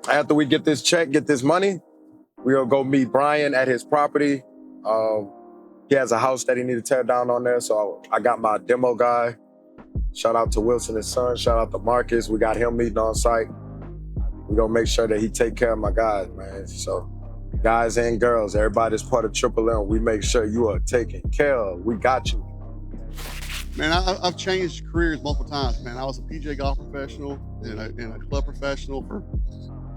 after we get this check, get this money, we'll go meet Bryan at his property. He has a house that he need to tear down on there, so I got my demo guy. Shout out to Wilson and Son. Shout out to Marcus. We got him meeting on site. We're gonna make sure that he take care of my guys, man. So guys and girls, everybody's part of TripleM. We make sure you are taken care of. We got you. Man, I've changed careers multiple times, man. I was a PJ golf professional and a club professional for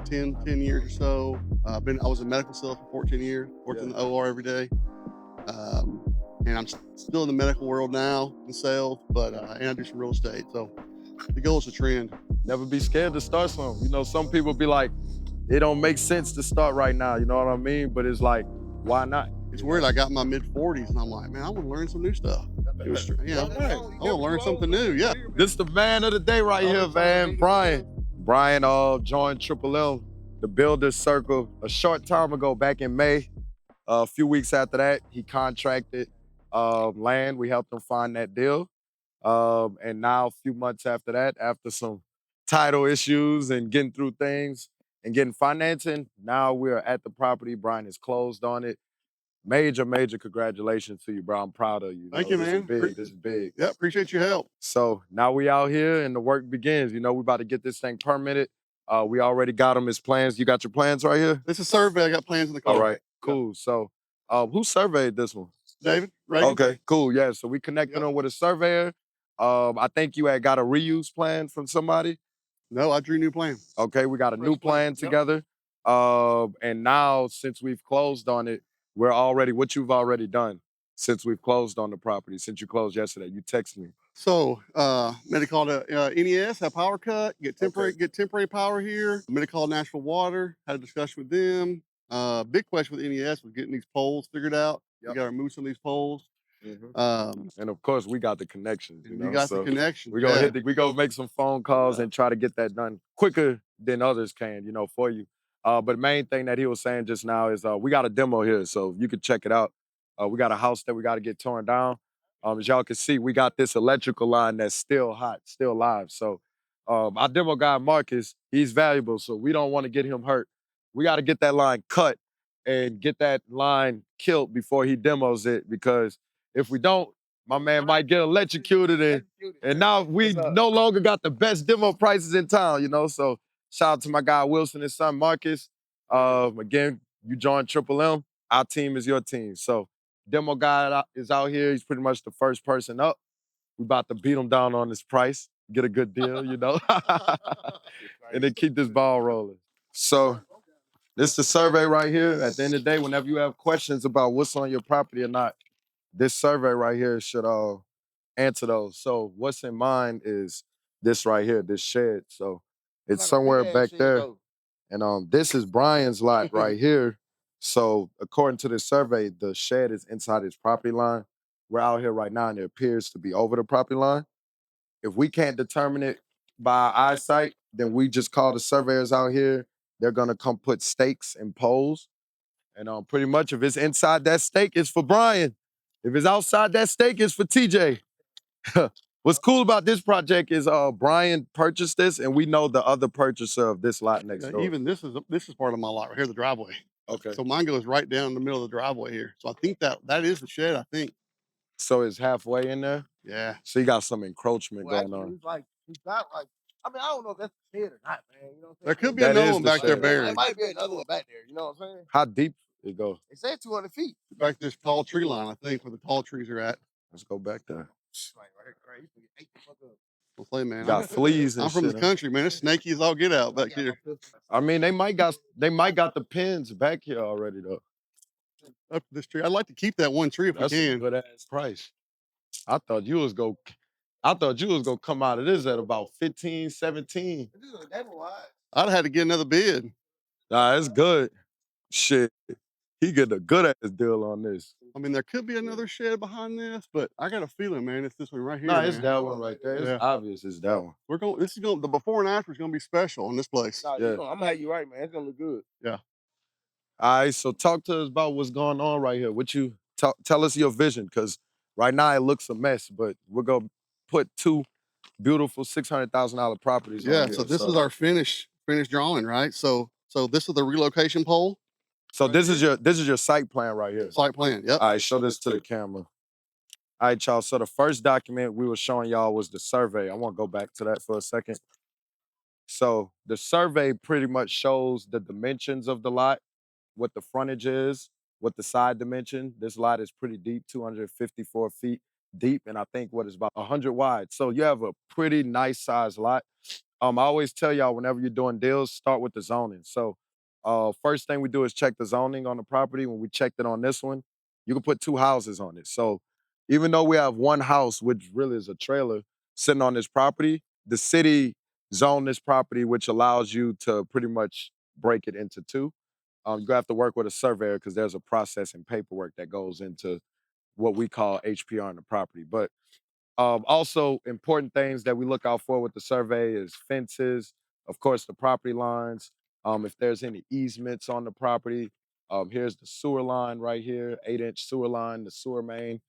10 years or so. I was a medical sales for 14 years, worked in the OR every day. And I'm still in the medical world now in sales, but and I do some real estate. So the goal is to trend. Never be scared to start something. You know, some people be like, it don't make sense to start right now, you know what I mean? But it's like, why not? It's weird, I got in my mid-40s and I'm like, man, I want to learn some new stuff. Yeah, I want to learn something new, yeah. This the man of the day right here, man, Bryan. Bryan joined TripleM, the Builders Circle, a short time ago, back in May. A few weeks after that, he contracted land. We helped him find that deal. And now a few months after that, after some title issues and getting through things and getting financing, now we're at the property. Bryan has closed on it. Major congratulations to you, bro. I'm proud of you. Thank you, man. This is big. Yeah, appreciate your help. So now we out here and the work begins. You know, we about to get this thing permitted. We already got him his plans. You got your plans right here? This is a survey. I got plans in the car. All right, cool. So who surveyed this one? David, Reagan. Okay, cool. Yeah, so we connected him with a surveyor. I think you had got a reuse plan from somebody. No, I drew new plan. Okay, we got a new plan together. And now, since we've closed on it, we're already, what you've already done since we've closed on the property, since you closed yesterday, you text me. So, made a call to NES, had power cut, get temporary power here. Made a call to Nashville Water, had a discussion with them. Big question with NES was getting these poles figured out. We got to remove some of these poles. And of course, we got the connections. You got the connections. We're gonna we gonna make some phone calls and try to get that done quicker than others can, you know, for you. But the main thing that he was saying just now is we got a demo here, so you can check it out. We got a house that we got to get torn down. As y'all can see, we got this electrical line that's still hot, still live. So our demo guy, Marcus, he's valuable, so we don't want to get him hurt. We got to get that line cut and get that line killed before he demos it, because if we don't, my man might get electrocuted, and now we no longer got the best demo prices in town, you know? So shout out to my guy Wilson and son Marcus. Again, you joined TripleM. Our team is your team. So demo guy is out here. He's pretty much the first person up. We about to beat him down on this price, get a good deal, you know? And then keep this ball rolling. So this is the survey right here. At the end of the day, whenever you have questions about what's on your property or not, this survey right here should answer those. So what's in mind is this right here, this shed. So it's somewhere back there. And this is Bryan's lot right here. So according to this survey, the shed is inside his property line. We're out here right now and it appears to be over the property line. If we can't determine it by eyesight, then we just call the surveyors out here. They're gonna come put stakes and poles. And pretty much if it's inside that stake, it's for Bryan. If it's outside that stake, it's for TJ. What's cool about this project is Bryan purchased this, and we know the other purchaser of this lot next door. Even this is part of my lot right here, the driveway. Okay. So mine goes right down the middle of the driveway here. So I think that is the shed, I think. So it's halfway in there? Yeah. So you got some encroachment going on. He's got like, I mean, I don't know if that's the shed or not, man. You know what I'm saying? There could be another one back there buried. There might be another one back there, you know what I'm saying? How deep it go? They say 200 feet. Back this tall tree line, I think, where the tall trees are at. Let's go back there. We'll play, man. Got fleas and I'm from the country, man. It's snaky as all get out back here. I mean, they might got the pins back here already though. Up this tree. I'd like to keep that one tree if we can. A good ass price. I thought you was gonna come out of this at about 15, 17. I'd have had to get another bid. Nah, it's good. Shit. He get a good ass deal on this. I mean, there could be another shed behind this, but I got a feeling, man, it's this one right here. Nah, it's that one right there. It's obvious it's that one. The before and after is gonna be special in this place. Nah, I'm gonna have you right, man. It's gonna look good. Yeah. All right, so talk to us about what's going on right here. What you tell us your vision, because right now it looks a mess, but we're gonna put two beautiful $600,000 properties. Yeah, so this is our finished drawing, right? So So this is the relocation pole? So this is your site plan right here. Site plan, yep. All right, show this to the camera. All right, y'all. So the first document we were showing y'all was the survey. I want to go back to that for a second. So the survey pretty much shows the dimensions of the lot, what the frontage is, what the side dimension. This lot is pretty deep, 254 feet deep, and I think what is about 100 wide. So you have a pretty nice sized lot. I always tell y'all whenever you're doing deals, start with the zoning. So first thing we do is check the zoning on the property. When we checked it on this one, you can put 2 houses on it. So even though we have one house, which really is a trailer, sitting on this property, the city zoned this property, which allows you to pretty much break it into 2. You're gonna have to work with a surveyor because there's a process and paperwork that goes into what we call HPR on the property. But also, important things that we look out for with the survey is fences, of course, the property lines. If there's any easements on the property, here's the sewer line right here, 8-inch sewer line, the sewer main.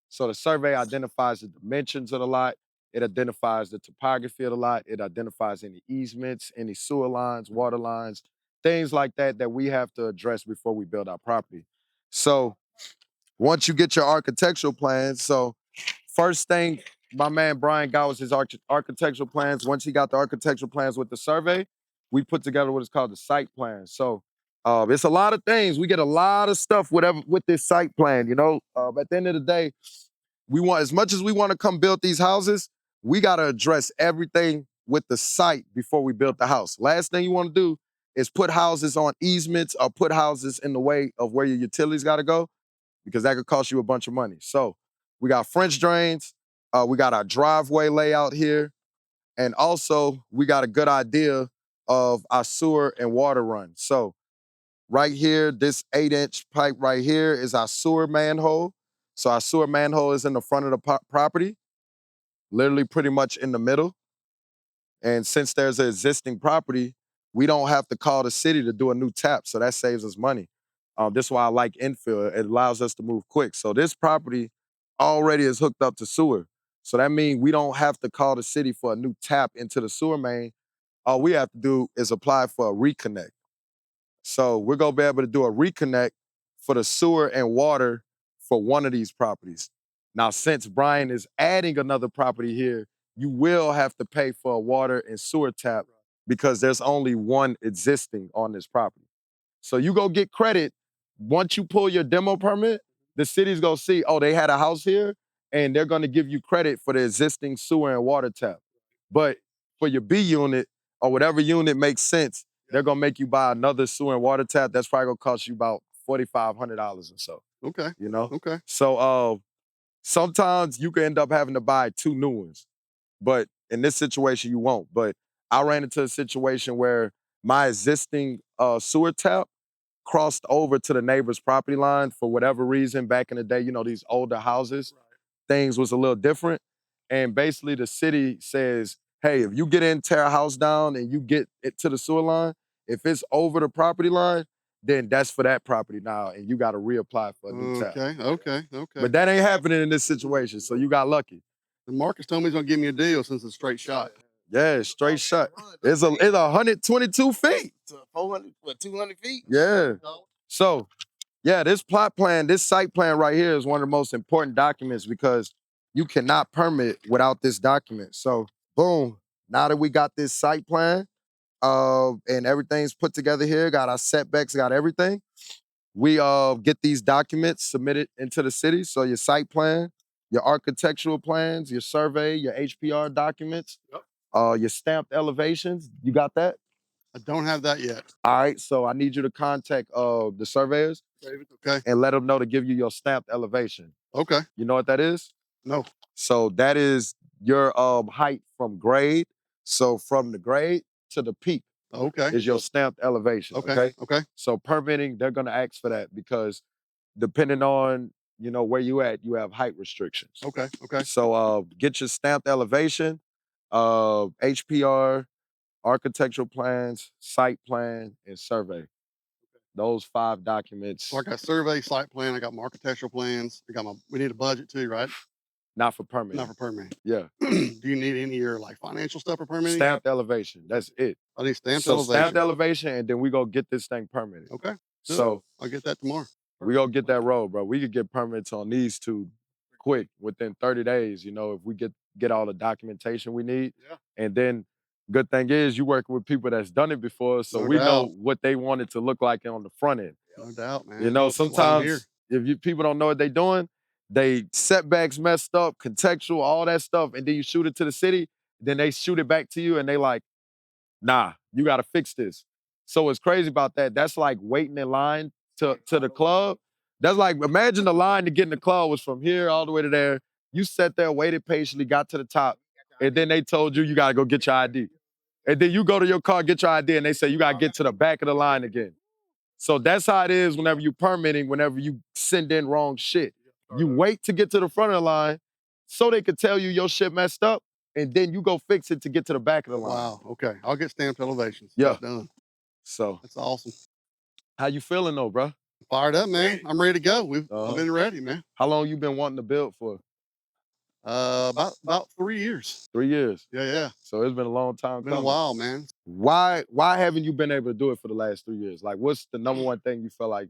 So the survey identifies the dimensions of the lot. It identifies the topography of the lot. It identifies any easements, any sewer lines, water lines, things like that that we have to address before we build our property. So once you get your architectural plans, so first thing my man Bryan got was his architectural plans. Once he got the architectural plans with the survey, we put together what is called the site plan. So it's a lot of things. We get a lot of stuff with this site plan, you know. At the end of the day, we want, as much as we want to come build these houses, we got to address everything with the site before we build the house. Last thing you want to do is put houses on easements or put houses in the way of where your utilities got to go, because that could cost you a bunch of money. So we got French drains, we got our driveway layout here, and also we got a good idea of our sewer and water run. So right here, this 8-inch pipe right here is our sewer manhole. So our sewer manhole is in the front of the property, literally pretty much in the middle. And since there's an existing property, we don't have to call the city to do a new tap. So that saves us money. This is why I like infill. It allows us to move quick. So this property already is hooked up to sewer. So that means we don't have to call the city for a new tap into the sewer main. All we have to do is apply for a reconnect. So we're gonna be able to do a reconnect for the sewer and water for one of these properties. Now, since Bryan is adding another property here, you will have to pay for a water and sewer tap because there's only one existing on this property. So you go get credit. Once you pull your demo permit, the city's gonna see, oh, they had a house here, and they're gonna give you credit for the existing sewer and water tap. But for your B unit or whatever unit makes sense, they're gonna make you buy another sewer and water tap. That's probably gonna cost you about $4,500 or so. Okay. You know? Okay. So sometimes you can end up having to buy 2 new ones. But in this situation, you won't. But I ran into a situation where my existing sewer tap crossed over to the neighbor's property line for whatever reason. Back in the day, you know, these older houses, things was a little different. And basically the city says, hey, if you get in, tear a house down and you get it to the sewer line, if it's over the property line, then that's for that property now, and you got to reapply for a new tap. Okay. But that ain't happening in this situation, so you got lucky. And Marcus told me he's gonna give me a deal since it's a straight shot. Yeah, straight shot. It's 122 feet. 400, 200 feet? Yeah. So, yeah, this plot plan, this site plan right here is one of the most important documents because you cannot permit without this document. So, boom, now that we got this site plan and everything's put together here, got our setbacks, got everything, we get these documents submitted into the city. So your site plan, your architectural plans, your survey, your HPR documents, your stamped elevations. You got that? I don't have that yet. All right, so I need you to contact the surveyors Okay. and let them know to give you your stamped elevation. Okay. You know what that is? No. So that is your height from grade. So from the grade to the peak Okay. is your stamped elevation. Okay. Okay. So permitting, they're gonna ask for that because depending on, you know, where you at, you have height restrictions. Okay. Okay. So get your stamped elevation, HPR, architectural plans, site plan, and survey. Those 5 documents. So I got survey, site plan. I got my architectural plans. We need a budget too, right? Not for permitting. Not for permitting. Yeah. Do you need any of your like financial stuff for permitting? Stamped elevation. That's it. I need stamped So elevation. stamped elevation, and then we go get this thing permitted. Okay. So I'll get that tomorrow. we go get that road, bro. We could get permits on these two quick within 30 days, you know, if we get all the documentation we need. Yeah. And then good thing is you working with people that's done it before, so No we know doubt. what they want it to look like on the front end. No doubt, man. You know, That's why I'm here. sometimes if people don't know what they're doing, they setbacks messed up, contextual, all that stuff, and then you shoot it to the city, then they shoot it back to you and they like, nah, you gotta fix this. So what's crazy about that, that's like waiting in line to the club. That's like, imagine the line to get in the club was from here all the way to there. You sat there, waited patiently, got to the top, and then they told you gotta go get your ID. And then you go to your car, get your ID, and they say you gotta get to the back of the line again. So that's how it is whenever you permitting, whenever you send in wrong shit. You wait to get to the front of the line so they could tell you your shit messed up, and then you go fix it to get to the back of the line. Wow. Okay. I'll get stamped elevations. Yeah. That's done. So That's awesome. how you feeling though, bro? Fired up, man. I'm ready to go. I've been ready, man. How long you been wanting to build for? About 3 years. 3 years. Yeah. So it's been a long time Been a coming. while, man. Why haven't you been able to do it for the last 3 years? Like, what's the number one thing you feel like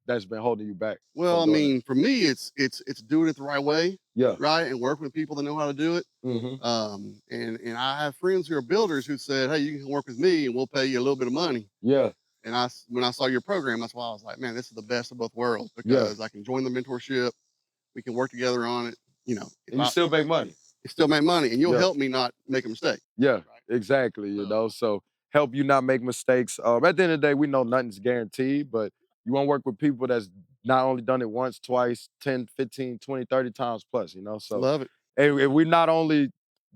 that's been holding you back? Well, I from doing it? mean, for me, it's doing it the right way, Yeah. right, and working with people that know how to do it. Mm-hmm. And I have friends who are builders who said, "Hey, you can work with me, and we'll pay you a little bit of money." Yeah. And when I saw your program, that's why I was like, "Man, this is the best of both worlds," because I can join the mentorship, we can work together on it. You know, And you still make money. you still make money, and you'll Yeah. help me not make a mistake. Yeah, exactly. You know, so help you not make mistakes. At the end of the day, we know nothing's guaranteed, but you want to work with people that's not only done it once, twice, 10, 15, 20, 30 times plus, you know? So Love it. if we not only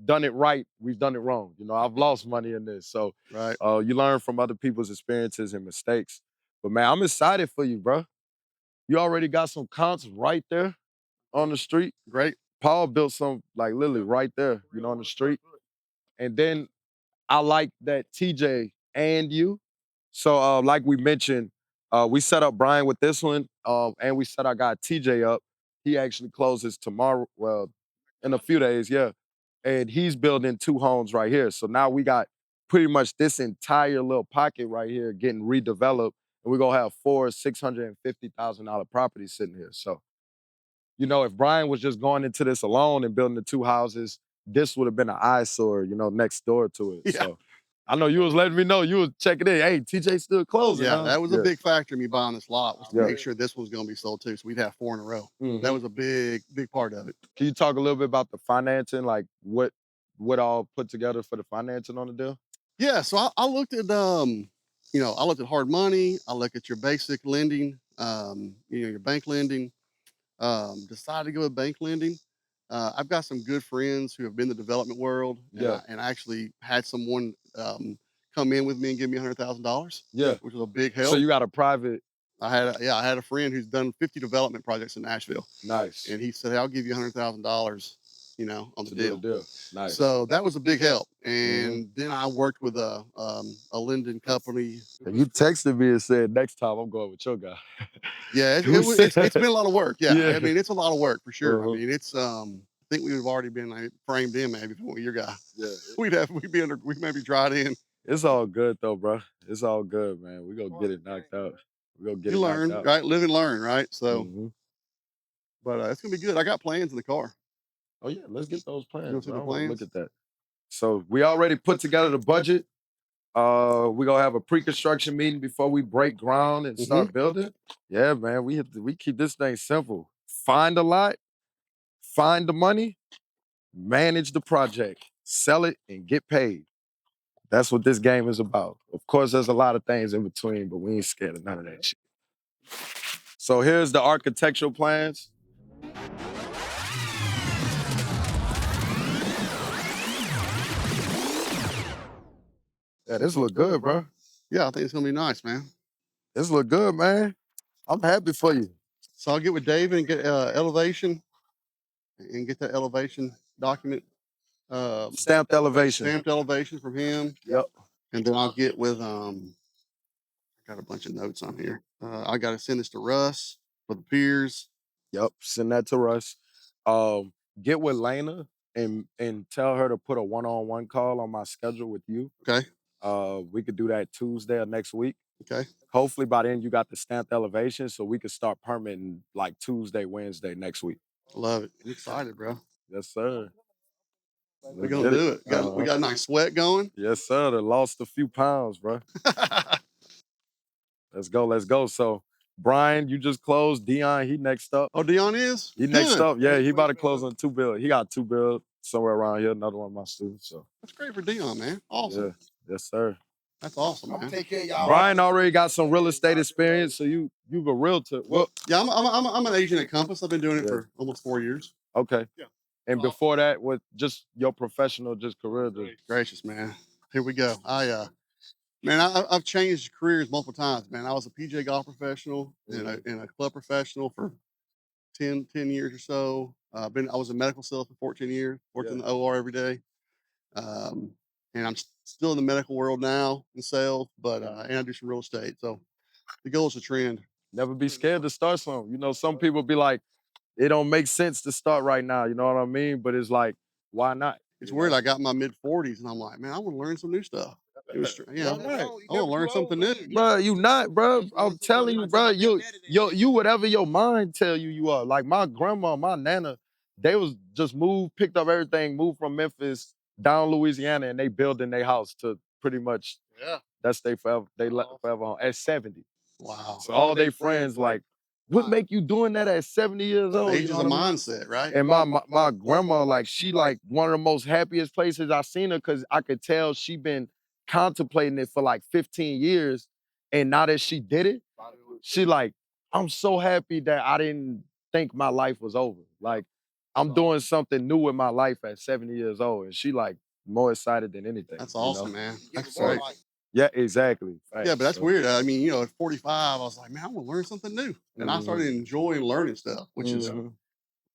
done it right, we've done it wrong. You know, I've lost money in this. So Right. you learn from other people's experiences and mistakes. But man, I'm excited for you, bro. You already got some comps right there on the street. Great. Paul built some like literally right there, you know, on the street. And then I like that TJ and you. So like we mentioned, we set up Bryan with this one, and we set our guy TJ up. He actually closes tomorrow, well, in a few days, yeah. And he's building 2 homes right here. So now we got pretty much this entire little pocket right here getting redeveloped, and we're gonna have 4 $650,000 properties sitting here. So, you know, if Bryan was just going into this alone and building the 2 houses, this would have been an eyesore, you know, next door to it. Yeah. So I know you was letting me know, you was checking in. Hey, TJ still closing. Yeah, huh? that was a big factor in me buying this lot, was to Yeah. make sure this was going to be sold too. So we'd have 4 in a row. Mhm. That was a big part of it. Can you talk a little bit about the financing, like what all put together for the financing on the deal? Yeah, so I looked at you know, I looked at hard money, I looked at your basic lending, you know, your bank lending. Decided to go with bank lending. I've got some good friends who have been in the development world, Yeah. and I actually had someone come in with me and give me $100,000. Yeah. Which was a big help. So you got a private. I had a friend who's done 50 development projects in Nashville, Nice. and he said, "Hey, I'll give you $100,000, you know, on the to do deal." the deal. Nice. So that was a big help. And then I worked with a lending company. And you texted me and said, next time I'm going with your guy. Yeah, it's been a lot of work. Yeah. Yeah. I mean, it's a lot of work for sure. Uh-huh. I mean, it's I think we would have already been like, framed in maybe with your guy. Yeah. We'd maybe dried in. It's all good though, bro. It's all good, man. We gonna get it knocked out. We gonna get You it learn, knocked out. right? Live and learn, right? So, Mhm. but it's gonna be good. I got plans in the car. Oh yeah, let's get those plans. wanna see bro. the I wanna look plans? at that. So we already put together the budget. We gonna have a pre-construction meeting before we break ground and start building. Yeah, man. We keep this thing simple. Find a lot, find the money, manage the project, sell it, and get paid. That's what this game is about. Of course, there's a lot of things in between, but we ain't scared of none of that shit. So here's the architectural plans. Yeah, this look good, bro. Yeah, I think it's gonna be nice, man. This look good, man. I'm happy for you. So I'll get with David and get elevation and get that elevation document. Stamped elevation. Stamped elevation from him. Yep. And then I'll get with I got a bunch of notes on here. I got to send this to Russ for the piers. Yep. Send that to Russ. get with Lena and tell her to put a one-on-one call on my schedule with you. Okay. We could do that Tuesday of next week. Okay. Hopefully by then you got the stamped elevation so we could start permitting like Tuesday, Wednesday next week. Love it. I'm excited, bro. Yes, sir. We're gonna do it. We got a nice sweat going. Yes, sir. They lost a few pounds, bro. Let's go. Let's go. So, Bryan, you just closed. Dion, he next up. Oh, Dion is? He next up. Yeah, he about to close on 2 bill. He got 2 bill somewhere around here. Another one of my students. So that's great for Dion, man. Awesome. Yeah. Yes, sir. That's awesome, man. Take care of y'all. Bryan already got some real estate experience, so you a realtor. Well, yeah, I'm an agent at Compass. I've been doing it for almost 4 years. Okay. Yeah. And before that, with just your professional, just career. Gracious, man. Here we go. I've changed careers multiple times, man. I was a PJ golf professional and a club professional for 10 years or so. I was a medical sales for 14 years, worked in the OR every day. And I'm still in the medical world now in sales, but and I do some real estate. So the goal is to trend. Never be scared to start something. You know, some people be like, it don't make sense to start right now. You know what I mean? But it's like, why not? It's weird. I got in my mid-40s and I'm like, man, I want to learn some new stuff. I want to learn something new. Bro, you not, bro. I'm telling you, bro. You whatever your mind tell you are. Like my grandma, my nana, they was just picked up everything, moved from Memphis down Louisiana, and they building their house to pretty much. Yeah. That's forever home at 70. Wow. So all they friends like, what make you doing that at 70 years old? Age is a mindset, right? And my grandma, like, she like one of the most happiest places I seen her because I could tell she been contemplating it for like 15 years. And now that she did it, she like, I'm so happy that I didn't think my life was over. Like, I'm doing something new with my life at 70 years old. And she like more excited than anything. That's awesome, man. That's great. great. Yeah, exactly. Right. Yeah, but that's weird. I mean, at 45, I was like, man, I want to learn something new. And I started enjoying learning stuff, which is kind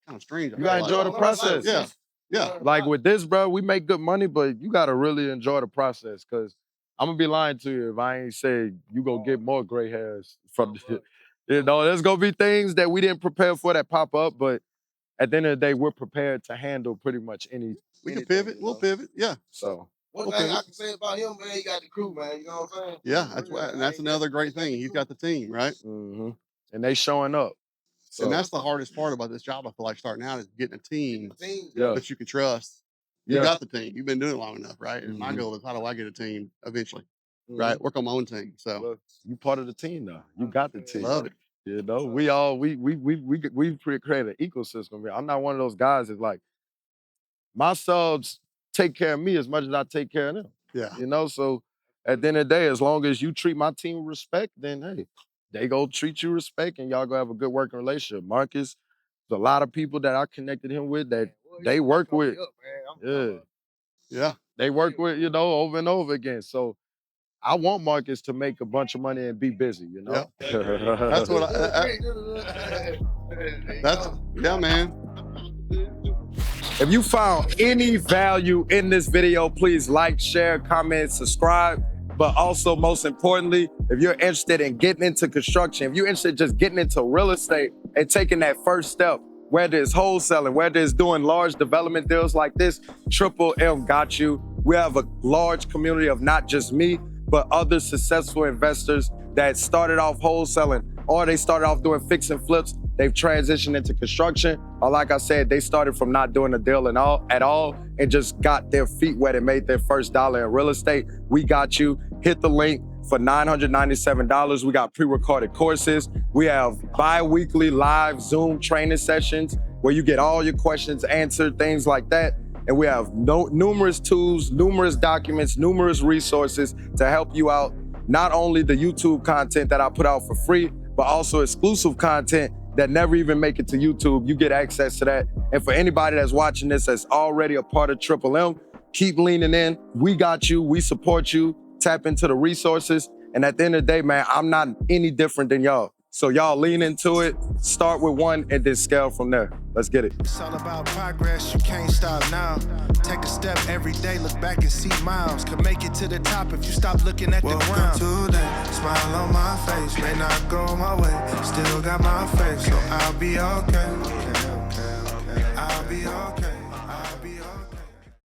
of strange. You gotta enjoy the process. Yeah. Yeah. Like with this, bro, we make good money, but you gotta really enjoy the process. Cause I'm gonna be lying to you if I ain't say you go get more gray hairs from the, there's gonna be things that we didn't prepare for that pop up, but at the end of the day, we're prepared to handle pretty much any. We can pivot. We'll pivot. Yeah. So. One thing I can say about him, man, he got the crew, man. You know what I'm saying? Yeah, that's another great thing. He's got the team, right? Mm-hmm. And they showing up. So. And that's the hardest part about this job, I feel like, starting out is getting a team that you can trust. You got the team. You've been doing it long enough, right? And my goal is, how do I get a team eventually? Right? Work on my own team. So well, you part of the team now. You got the team. Love it. You know, we created an ecosystem. I'm not one of those guys that's like, my subs take care of me as much as I take care of them. Yeah. You know, so at the end of the day, as long as you treat my team with respect, then hey, they go treat you respect and y'all go have a good working relationship. Marcus, there's a lot of people that I connected him with that they work with. Yeah. They work with, over and over again. So I want Marcus to make a bunch of money and be busy, Yeah. That's what yeah, man. If you found any value in this video, please like, share, comment, subscribe. But also, most importantly, if you're interested in getting into construction, if you're interested in just getting into real estate and taking that first step, whether it's wholesaling, whether it's doing large development deals like this, TripleM got you. We have a large community of not just me, but other successful investors that started off wholesaling or they started off doing fix and flips. They've transitioned into construction, or like I said, they started from not doing a deal at all and just got their feet wet and made their first dollar in real estate. We got you. Hit the link for $997. We got pre-recorded courses. We have bi-weekly live Zoom training sessions where you get all your questions answered, things like that. And we have numerous tools, numerous documents, numerous resources to help you out. Not only the YouTube content that I put out for free, but also exclusive content that never even make it to YouTube. You get access to that. And for anybody that's watching this that's already a part of TripleM, keep leaning in. We got you. We support you. Tap into the resources. And at the end of the day, man, I'm not any different than y'all. So y'all lean into it, start with one, and then scale from there. Let's get it. It's all about progress, you can't stop now. Take a step every day, look back and see miles. Could make it to the top if you stop looking at the ground. Today, smile on my face, may not go my way. Still got my faith, so I'll be okay. I'll be okay.